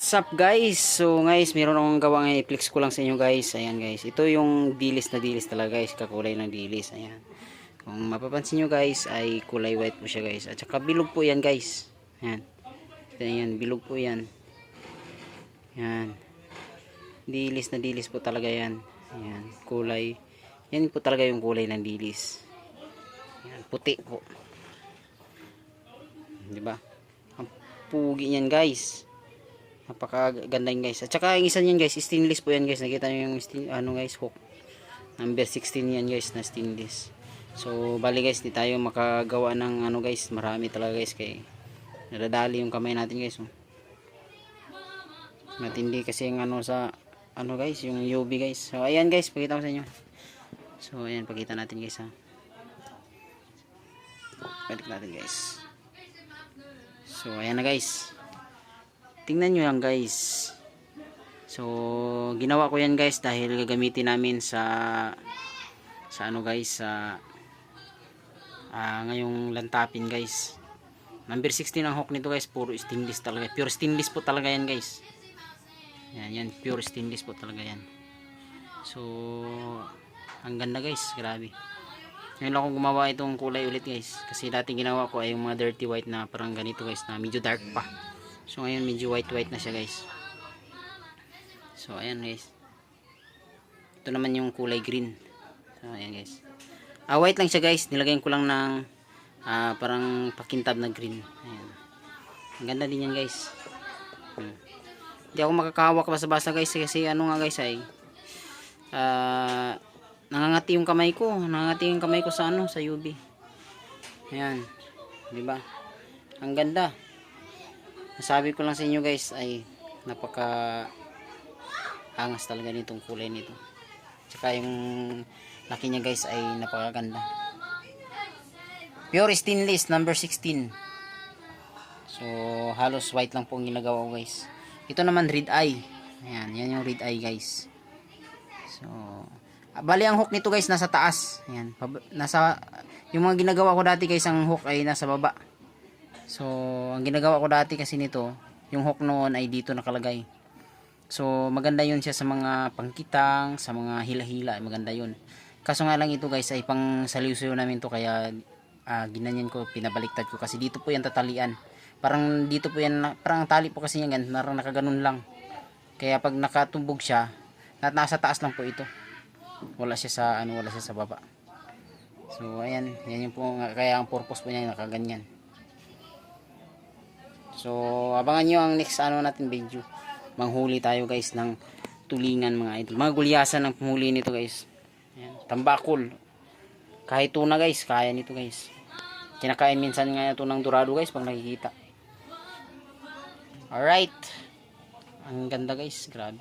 What's up guys? So guys, meron akong gawang i-flex ko lang sa inyo guys. Ayan guys, ito yung dilis na dilis talaga guys, kakulay ng dilis. Ayan. Kung mapapansin nyo guys, ay kulay white po siya guys. At saka bilog po yan guys. Ayan. Ayan, bilog po yan. Ayan. Dilis na dilis po talaga yan. Ayan, kulay. Yan po talaga yung kulay ng dilis. Ayan, puti po. Diba? Ang pugi niyan guys. Napakaganda yun guys. At saka yung isa niyan guys, stainless po yan guys. Nakita nyo yung ano guys, hook. Number 16 yan guys na stainless. So bali guys, di tayo makagawa ng ano guys. Marami talaga guys kay nadadali yung kamay natin guys. Matindi kasi yung ano sa ano guys, yung UV guys. So ayan guys, pakita ko sa inyo. So ayan, pakita natin guys ha. Balik natin guys. So ayan na guys. Tingnan nyo yan guys. So ginawa ko yan guys dahil gagamitin namin sa ano guys, sa ngayong lantapin guys. Number 16 ang hook nito guys, puro stainless talaga. Pure stainless po talaga yan guys. Yan, pure stainless po talaga yan. So ang ganda guys, grabe. Ngayon lang ako gumawa itong kulay ulit guys. Kasi dati ginawa ko ay yung mga dirty white na parang ganito guys, na medyo dark pa. So ngayon medyo white na siya guys. So ayan guys. Ito naman yung kulay green. So ayan guys. White lang siya guys. Nilagyan ko lang ng parang pakintab na green. Ayan. Ang ganda din yan guys. Hindi ako makakahawak basta-basta guys. Kasi ano nga guys ay nangangati yung kamay ko. Nangangati yung kamay ko sa ano, sa UV. Ayan. Diba? Ang ganda. Sabi ko lang sa inyo guys ay napaka angas talaga nitong kulay nito. Tsaka yung laki niya guys ay napakaganda. Pure stainless number 16. So halos white lang po ang ginagawa ko guys. Ito naman red eye. Ayan, yan yung red eye guys. So bali ang hook nito guys nasa taas. Ayan, nasa yung mga ginagawa ko dati guys, ang hook ay nasa baba. So, ang ginagawa ko dati kasi nito, yung hook noon ay dito nakalagay. So, maganda yun siya sa mga pangkitang, sa mga hila-hila, maganda yun. Kaso nga lang ito guys, ay pang saliw-sayo namin to, kaya ginanyan ko, pinabaliktad ko. Kasi dito po yan tatalian. Parang dito po yan, parang tali po kasi yan, parang nakaganon lang. Kaya pag nakatumbog siya, nasa taas lang po ito. Wala siya sa, wala siya sa baba. So, ayan, yan yung po, kaya ang purpose po niya, nakaganyan. So abangan nyo ang next natin video. Manghuli tayo guys ng tulingan mga idol. Mga gulyasan ng panghuli nito guys. Ayan, tambakol. Kahit tuna guys, kaya nito guys. Kinakain minsan nga ito ng dorado guys pag nakikita. Alright. Ang ganda guys, grabe.